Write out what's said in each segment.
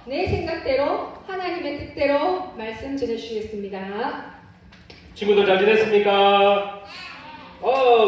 내 생각대로 하나님의 뜻대로 말씀 전해주시겠습니다. 친구들 잘 지냈습니까?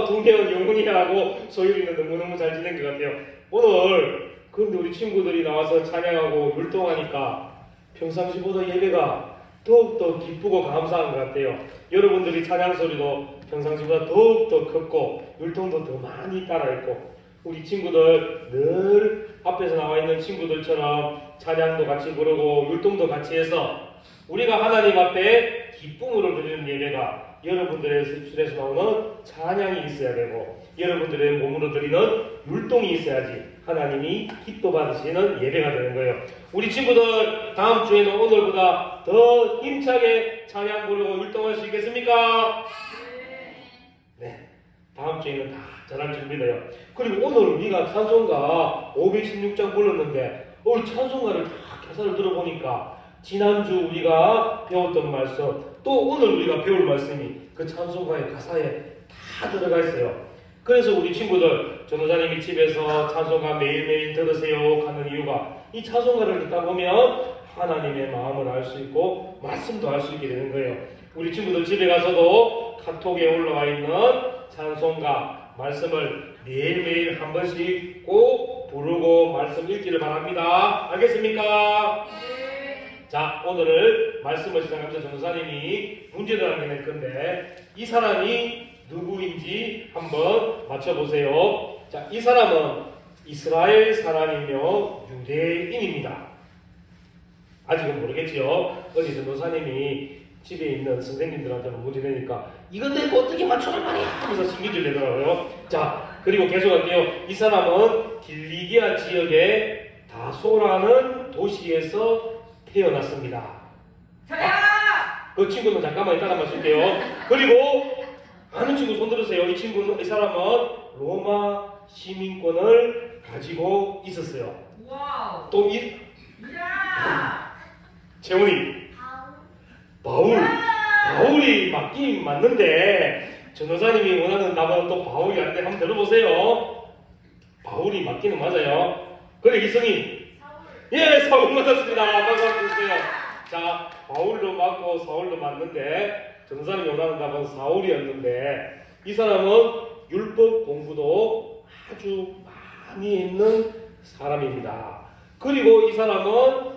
동대원 영훈이하고 소율이는 너무너무 잘 지낸 것 같아요. 오늘 그런데 우리 친구들이 나와서 찬양하고 율동하니까 평상시보다 예배가 더욱더 기쁘고 감사한 것 같아요. 여러분들이 찬양 소리도 평상시보다 더욱더 컸고 율동도 더 많이 따라했고 우리 친구들 늘 앞에서 나와 있는 친구들처럼 찬양도 같이 부르고 율동도 같이 해서 우리가 하나님 앞에 기쁨으로 드리는 예배가 여러분들의 입술에서 나오는 찬양이 있어야 되고 여러분들의 몸으로 드리는 율동이 있어야지 하나님이 기뻐 받으시는 예배가 되는 거예요. 우리 친구들 다음 주에는 오늘보다 더 힘차게 찬양 부르고 율동할 수 있겠습니까? 네, 다음 주에는 다 잘할 준비돼요. 그리고 오늘 우리가 찬송가 516장 불렀는데 오늘 찬송가를 다 가사를 들어보니까 지난주 우리가 배웠던 말씀 또 오늘 우리가 배울 말씀이 그 찬송가의 가사에 다 들어가 있어요. 그래서 우리 친구들 전도사님이 집에서 찬송가 매일매일 들으세요 하는 이유가 이 찬송가를 듣다 보면 하나님의 마음을 알 수 있고 말씀도 알 수 있게 되는 거예요. 우리 친구들 집에 가서도 카톡에 올라와 있는 찬송가 말씀을 매일매일 한 번씩 꼭 부르고 말씀 읽기를 바랍니다. 알겠습니까? 자, 오늘 말씀을 시작하면서 전도사님이 문제를 하게 될 건데 이 사람이 누구인지 한번 맞춰보세요. 자, 이 사람은 이스라엘 사람이며 유대인입니다. 아직은 모르겠지요. 어제 전도사님이 집에 있는 선생님들한테는 문제 내니까 이건 내가 어떻게 맞춰란 말이야 하면서 신경질 내더라고요. 자, 그리고 계속할게요. 이 사람은 길리기아 지역의 다소라는 도시에서 태어났습니다. 그 친구는 잠깐만 이따가 마실게요. 그리고 아는 친구 손 들으세요. 이 사람은 로마 시민권을 가지고 있었어요. 와우. 또 재훈이 바울이 맞긴 맞는데 전도사님이 원하는 답은 또 바울이 안 돼. 한번 들어보세요. 바울이 맞기는 맞아요. 그래 이성이 예, 사울 맞았습니다. 박수 한번 주세요. 자, 바울도 맞고 사울도 맞는데 전도사님이 원하는 답은 사울이었는데 이 사람은 율법 공부도 아주 많이 했는 사람입니다. 그리고 이 사람은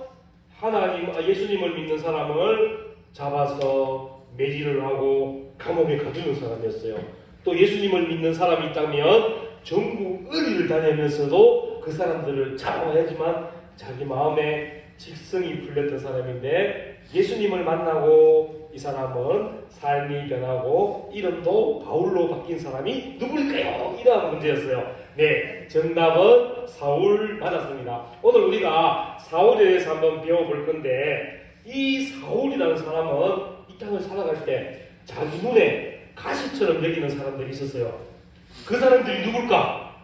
예수님을 믿는 사람을 잡아서 매질을 하고 감옥에 가두는 사람이었어요. 또 예수님을 믿는 사람이 있다면 전국 어디를 다니면서도 그 사람들을 잡아야지만 자기 마음에 직성이 풀렸던 사람인데 예수님을 만나고 이 사람은 삶이 변하고 이름도 바울로 바뀐 사람이 누구일까요? 이런 문제였어요. 네, 정답은 사울 맞았습니다. 오늘 우리가 사울에 대해서 한번 배워볼 건데 이 사울이라는 사람은 이 땅을 살아갈 때 자기 눈에 가시처럼 여기는 사람들이 있었어요. 그 사람들이 누굴까?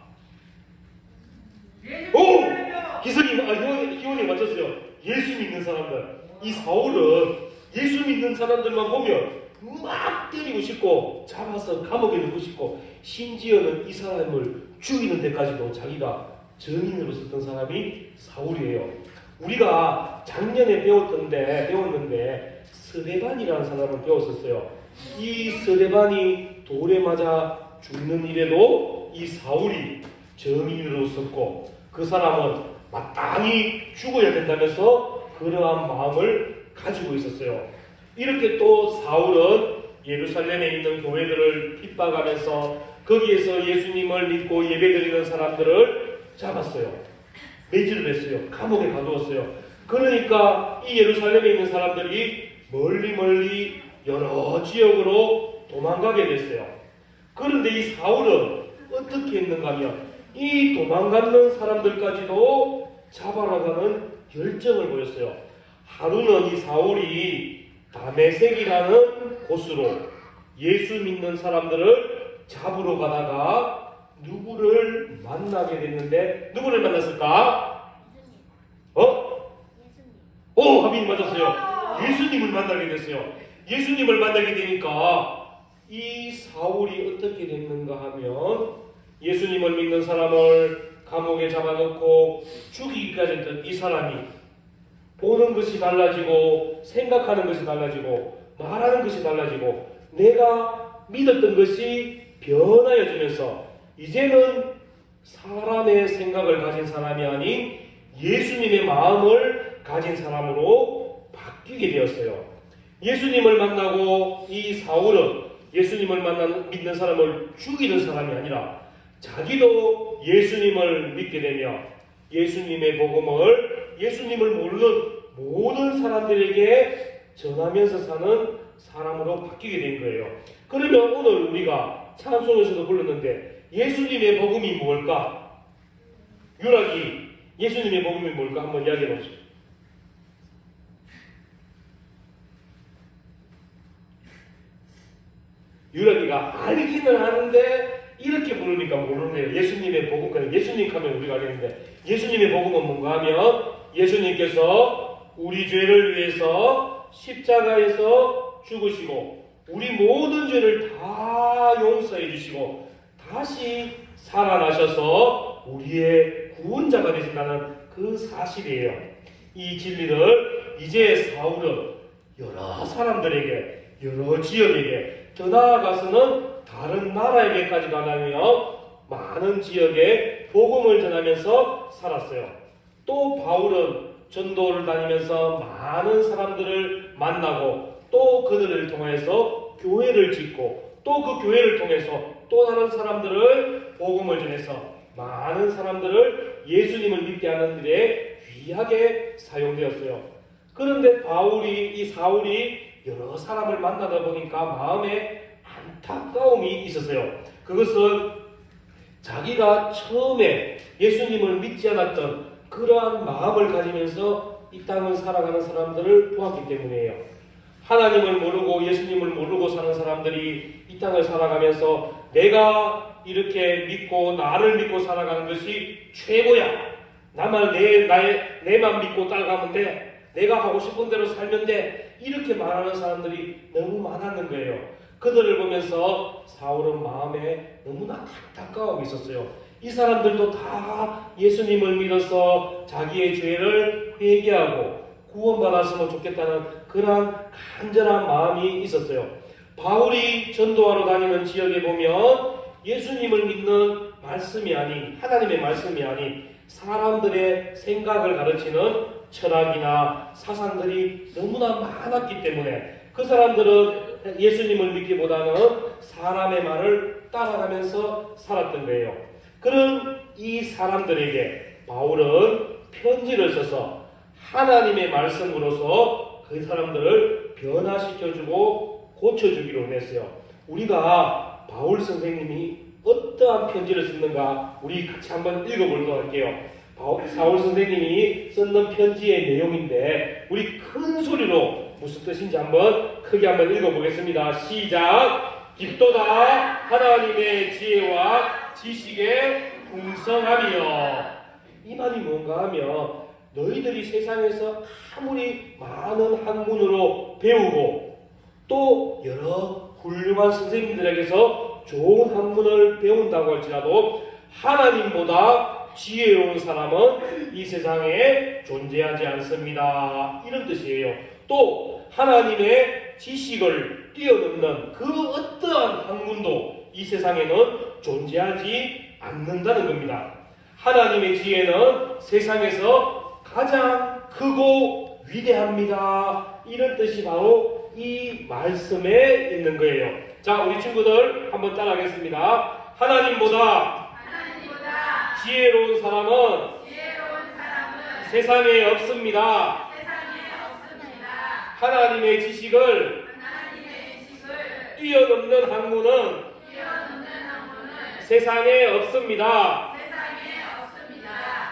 희원이 맞췄어요. 예수 믿는 사람들. 이 사울은 예수 믿는 사람들만 보면 막 때리고 싶고 잡아서 감옥에 넣고 싶고 심지어는 이 사람을 죽이는 데까지도 자기가 증인으로 썼던 사람이 사울이에요. 우리가 작년에 배웠는데 스데반이라는 사람을 배웠었어요. 이 스데반이 돌에 맞아 죽는 일에도 이 사울이 증인으로 썼고 그 사람은 마땅히 죽어야 된다면서 그러한 마음을 가지고 있었어요. 이렇게 또 사울은 예루살렘에 있는 교회들을 핍박하면서 거기에서 예수님을 믿고 예배드리는 사람들을 잡았어요. 매질을 했어요. 감옥에 가두었어요. 그러니까 이 예루살렘에 있는 사람들이 멀리 여러 지역으로 도망가게 됐어요. 그런데 이 사울은 어떻게 했는가 하면 이 도망가는 사람들까지도 잡아나가는 열정을 보였어요. 하루는 이 사울이 다메섹이라는 곳으로 예수 믿는 사람들을 잡으러 가다가 누구를 만나게 됐는데 누구를 만났을까? 하빈이 맞았어요. 예수님을 만나게 됐어요. 예수님을 만나게 되니까 이 사울이 어떻게 됐는가 하면 예수님을 믿는 사람을 감옥에 잡아놓고 죽이기까지 했던 이 사람이 보는 것이 달라지고 생각하는 것이 달라지고 말하는 것이 달라지고 내가 믿었던 것이 변하여지면서 이제는 사람의 생각을 가진 사람이 아닌 예수님의 마음을 가진 사람으로 바뀌게 되었어요. 예수님을 만나고 이 사울은 예수님을 믿는 사람을 죽이는 사람이 아니라 자기도 예수님을 믿게 되며 예수님의 복음을 예수님을 모르는 모든 사람들에게 전하면서 사는 사람으로 바뀌게 된 거예요. 그러면 오늘 우리가 찬송에서도 불렀는데 예수님의 복음이 뭘까? 유락이 예수님의 복음이 뭘까? 한번 이야기해 보시죠. 유락이가 알기는 하는데 이렇게 부르니까 모르네요. 예수님의 복음, 예수님 하면 우리가 알겠는데 예수님의 복음은 뭔가 하면 예수님께서 우리 죄를 위해서 십자가에서 죽으시고 우리 모든 죄를 다 용서해 주시고 다시 살아나셔서 우리의 구원자가 되신다는 그 사실이에요. 이 진리를 이제 사울은 여러 사람들에게 여러 지역에게 더 나아가서는 다른 나라에게까지 가다며 많은 지역에 복음을 전하면서 살았어요. 또 바울은 전도를 다니면서 많은 사람들을 만나고 또 그들을 통해서 교회를 짓고 또 그 교회를 통해서 또 다른 사람들을 복음을 전해서 많은 사람들을 예수님을 믿게 하는 일에 귀하게 사용되었어요. 그런데 이 사울이 여러 사람을 만나다 보니까 마음에 안타까움이 있었어요. 그것은 자기가 처음에 예수님을 믿지 않았던 그러한 마음을 가지면서 이 땅을 살아가는 사람들을 보았기 때문이에요. 하나님을 모르고 예수님을 모르고 사는 사람들이 이 땅을 살아가면서 내가 이렇게 믿고 나를 믿고 살아가는 것이 최고야. 나만 내만 믿고 따라가면 돼. 내가 하고 싶은 대로 살면 돼. 이렇게 말하는 사람들이 너무 많았는 거예요. 그들을 보면서 사울은 마음에 너무나 안타까움이 있었어요. 이 사람들도 다 예수님을 믿어서 자기의 죄를 회개하고 구원받았으면 좋겠다는 그러한 간절한 마음이 있었어요. 바울이 전도하러 다니는 지역에 보면 예수님을 믿는 말씀이 아닌 하나님의 말씀이 아닌 사람들의 생각을 가르치는 철학이나 사상들이 너무나 많았기 때문에 그 사람들은 예수님을 믿기보다는 사람의 말을 따라가면서 살았던 거예요. 그런 이 사람들에게 바울은 편지를 써서 하나님의 말씀으로서 그 사람들을 변화시켜주고 고쳐주기로 했어요. 우리가 바울 선생님이 어떠한 편지를 썼는가 우리 같이 한번 읽어보도록 할게요. 사울 선생님이 썼는 편지의 내용인데 우리 큰 소리로 무슨 뜻인지 크게 한번 읽어보겠습니다. 시작! 깊도다 하나님의 지혜와 지식에 풍성하며. 이 말이 뭔가 하면 너희들이 세상에서 아무리 많은 학문으로 배우고 또 여러 훌륭한 선생님들에게서 좋은 학문을 배운다고 할지라도 하나님보다 지혜로운 사람은 이 세상에 존재하지 않습니다. 이런 뜻이에요. 또 하나님의 지식을 뛰어넘는 그 어떠한 학문도 이 세상에는 존재하지 않는다는 겁니다. 하나님의 지혜는 세상에서 가장 크고 위대합니다. 이런 뜻이 바로 이 말씀에 있는 거예요. 자, 우리 친구들 한번 따라하겠습니다. 하나님보다 지혜로운 사람은 세상에 없습니다. 하나님의 지식을 뛰어넘는 학문은 세상에 없습니다.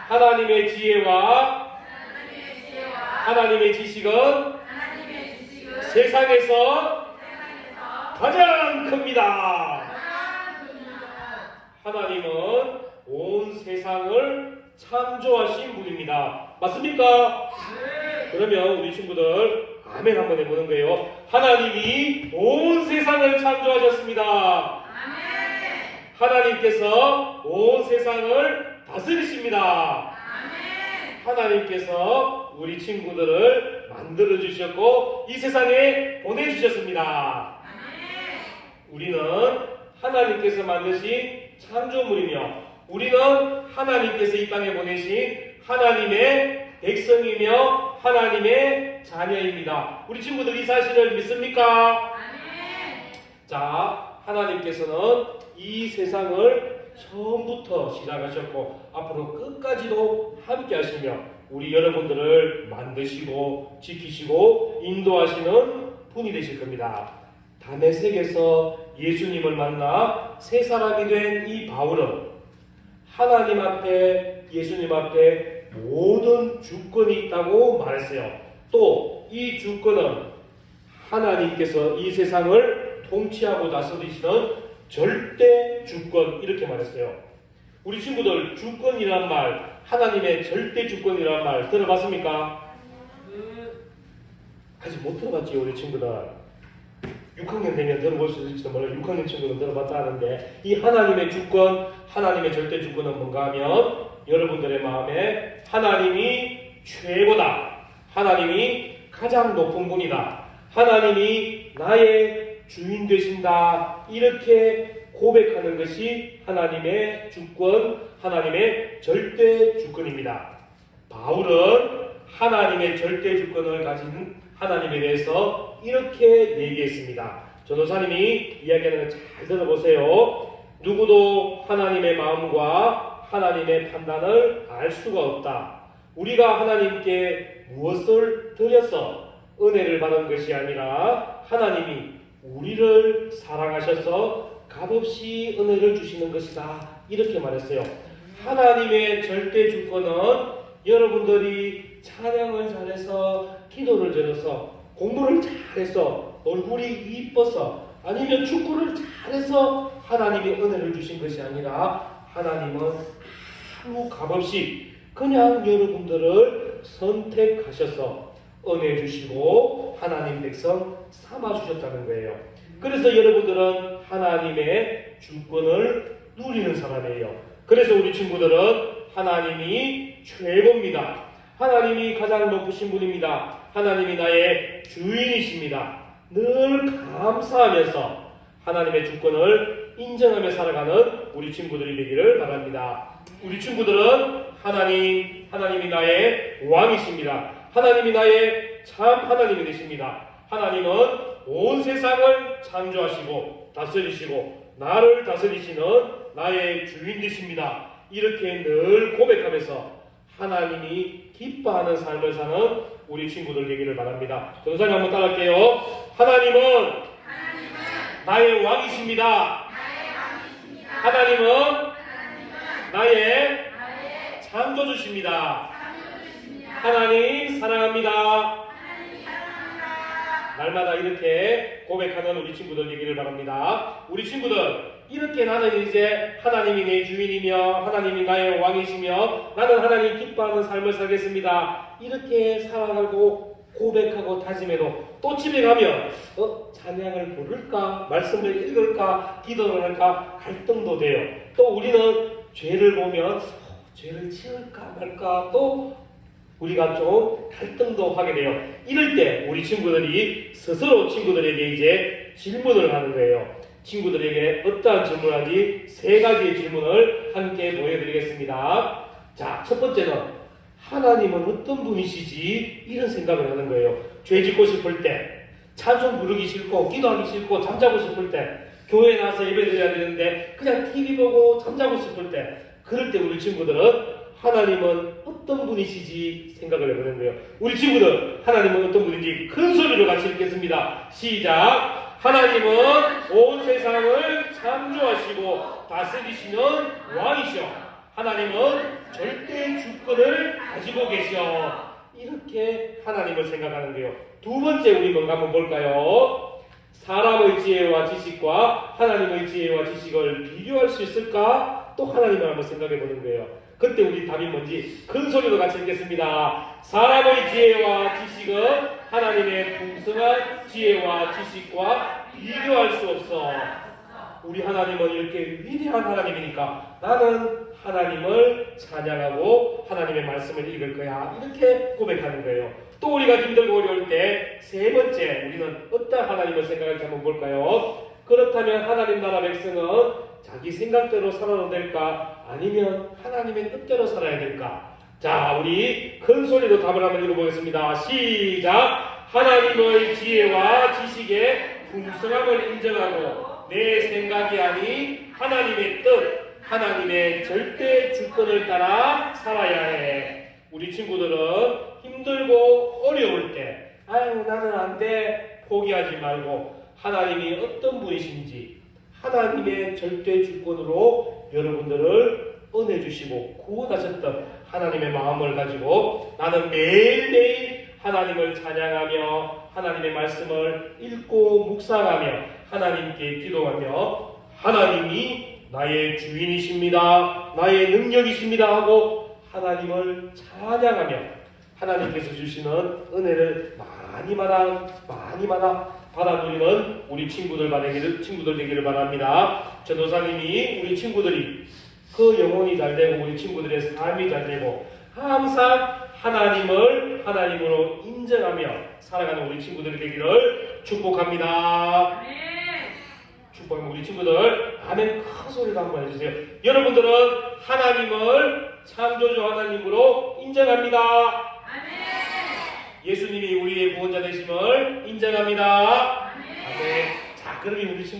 하나님의 지혜와 하나님의 지식은 세상에서 가장 큽니다. 하나님은 온 세상을 창조하신 분입니다. 맞습니까? 그러면 우리 친구들 아멘 한번 해보는 거예요. 하나님이 온 세상을 창조하셨습니다. 하나님께서 온 세상을 다스리십니다. 하나님께서 우리 친구들을 만들어 주셨고 이 세상에 보내주셨습니다. 우리는 하나님께서 만드신 창조물이며 우리는 하나님께서 이 땅에 보내신 하나님의 백성이며 하나님의 자녀입니다. 우리 친구들 이 사실을 믿습니까? 자, 하나님께서는 이 세상을 처음부터 시작하셨고 앞으로 끝까지도 함께 하시며 우리 여러분들을 만드시고 지키시고 인도하시는 분이 되실 겁니다. 다메섹에서 예수님을 만나 새 사람이 된 이 바울은 하나님 앞에 예수님 앞에 모든 주권이 있다고 말했어요. 또 이 주권은 하나님께서 이 세상을 통치하고 다스리시는 절대 주권 이렇게 말했어요. 우리 친구들 주권이란 말, 하나님의 절대 주권이란 말 들어봤습니까? 아직 못 들어봤지 우리 친구들. 6학년 되면 들어볼 수 있을지도 몰라요. 6학년 친구는 들어봤다 하는데 이 하나님의 주권, 하나님의 절대 주권은 뭔가 하면 여러분들의 마음에 하나님이 최고다. 하나님이 가장 높은 분이다. 하나님이 나의 주인 되신다. 이렇게 고백하는 것이 하나님의 주권, 하나님의 절대 주권입니다. 바울은 하나님의 절대 주권을 가진 하나님에 대해서 이렇게 얘기했습니다. 전도사님이 이야기하는 거 잘 들어보세요. 누구도 하나님의 마음과 하나님의 판단을 알 수가 없다. 우리가 하나님께 무엇을 드려서 은혜를 받은 것이 아니라 하나님이 우리를 사랑하셔서 값없이 은혜를 주시는 것이다. 이렇게 말했어요. 하나님의 절대 주권은 여러분들이 찬양을 잘해서 기도를 잘해서 공부를 잘해서 얼굴이 이뻐서 아니면 축구를 잘해서 하나님이 은혜를 주신 것이 아니라 하나님은 아무 값없이 그냥 여러분들을 선택하셔서 은혜 주시고 하나님 백성 삼아 주셨다는 거예요. 그래서 여러분들은 하나님의 주권을 누리는 사람이에요. 그래서 우리 친구들은 하나님이 최고입니다. 하나님이 가장 높으신 분입니다. 하나님이 나의 주인이십니다. 늘 감사하면서 하나님의 주권을 인정하며 살아가는 우리 친구들이 되기를 바랍니다. 우리 친구들은 하나님이 나의 왕이십니다. 하나님이 나의 참 하나님이 되십니다. 하나님은 온 세상을 창조하시고 다스리시고 나를 다스리시는 나의 주인 되십니다. 이렇게 늘 고백하면서 하나님이 기뻐하는 삶을 사는 우리 친구들 되기를 바랍니다. 전사님 한번 따라할게요. 하나님은 나의 왕이십니다. 하나님은 나의 창조주십니다. 하나님 사랑합니다. 날마다 이렇게 고백하는 우리 친구들 되기를 바랍니다. 우리 친구들 이렇게 나는 이제 하나님이 내 주인이며 하나님이 나의 왕이시며 나는 하나님 기뻐하는 삶을 살겠습니다. 이렇게 살아가고 고백하고 다짐해도 또 집에 가면 찬양을 부를까 말씀을 읽을까 기도를 할까 갈등도 돼요. 또 우리는 죄를 보면 죄를 지을까 말까 또 우리가 좀 갈등도 하게 돼요. 이럴 때 우리 친구들이 스스로 친구들에게 이제 질문을 하는 거예요. 친구들에게 어떠한 질문하지? 3가지의 질문을 함께 보여드리겠습니다. 자, 첫 번째는 하나님은 어떤 분이시지? 이런 생각을 하는 거예요. 죄 짓고 싶을 때, 찬송 부르기 싫고 기도하기 싫고 잠자고 싶을 때, 교회에 나와서 예배드려야 되는데 그냥 TV 보고 잠자고 싶을 때, 그럴 때 우리 친구들은 하나님은 어떤 분이시지 생각을 해보는 거예요. 우리 친구들 하나님은 어떤 분인지 큰 소리로 같이 읽겠습니다. 시작. 하나님은 온 세상을 창조하시고 다스리시는 왕이시오. 하나님은 절대 주권을 가지고 계시오. 이렇게 하나님을 생각하는 거예요. 두 번째 우리 뭔가 한번 볼까요? 사람의 지혜와 지식과 하나님의 지혜와 지식을 비교할 수 있을까? 또 하나님을 한번 생각해 보는 거예요. 그때 우리 답이 뭔지 큰 소리로 같이 읽겠습니다. 사람의 지혜와 지식은 하나님의 풍성한 지혜와 지식과 비교할 수 없어. 우리 하나님은 이렇게 위대한 하나님이니까 나는 하나님을 찬양하고 하나님의 말씀을 읽을 거야. 이렇게 고백하는 거예요. 또 우리가 힘들고 어려울 때 세 번째 우리는 어떤 하나님을 생각할지 한번 볼까요? 그렇다면 하나님 나라 백성은 자기 생각대로 살아도 될까? 아니면 하나님의 뜻대로 살아야 될까? 자, 우리 큰 소리로 답을 한번 읽어보겠습니다. 시작! 하나님의 지혜와 지식에 풍성함을 인정하고 내 생각이 아닌 하나님의 뜻, 하나님의 절대 주권을 따라 살아야 해. 우리 친구들은 힘들고 어려울 때 아유 나는 안 돼 포기하지 말고 하나님이 어떤 분이신지 하나님의 절대 주권으로 여러분들을 은혜 주시고 구원하셨던 하나님의 마음을 가지고 나는 매일매일 하나님을 찬양하며 하나님의 말씀을 읽고 묵상하며 하나님께 기도하며 하나님이 나의 주인이십니다. 나의 능력이십니다 하고 하나님을 찬양하며 하나님께서 주시는 은혜를 많이 받아들이는 우리 친구들 되기를 바랍니다. 전도사님이 우리 친구들이 그 영혼이 잘 되고 우리 친구들의 삶이 잘 되고 항상 하나님을 하나님으로 인정하며 살아가는 우리 친구들이 되기를 축복합니다. 축복합니다. 우리 친구들 아멘 큰 소리로 한번 해주세요. 여러분들은 하나님을 창조주 하나님으로 인정합니다. 아멘. 예수님이 우리의 구원자 되심을 인정합니다. 아멘. 자, 그러면 우리 친구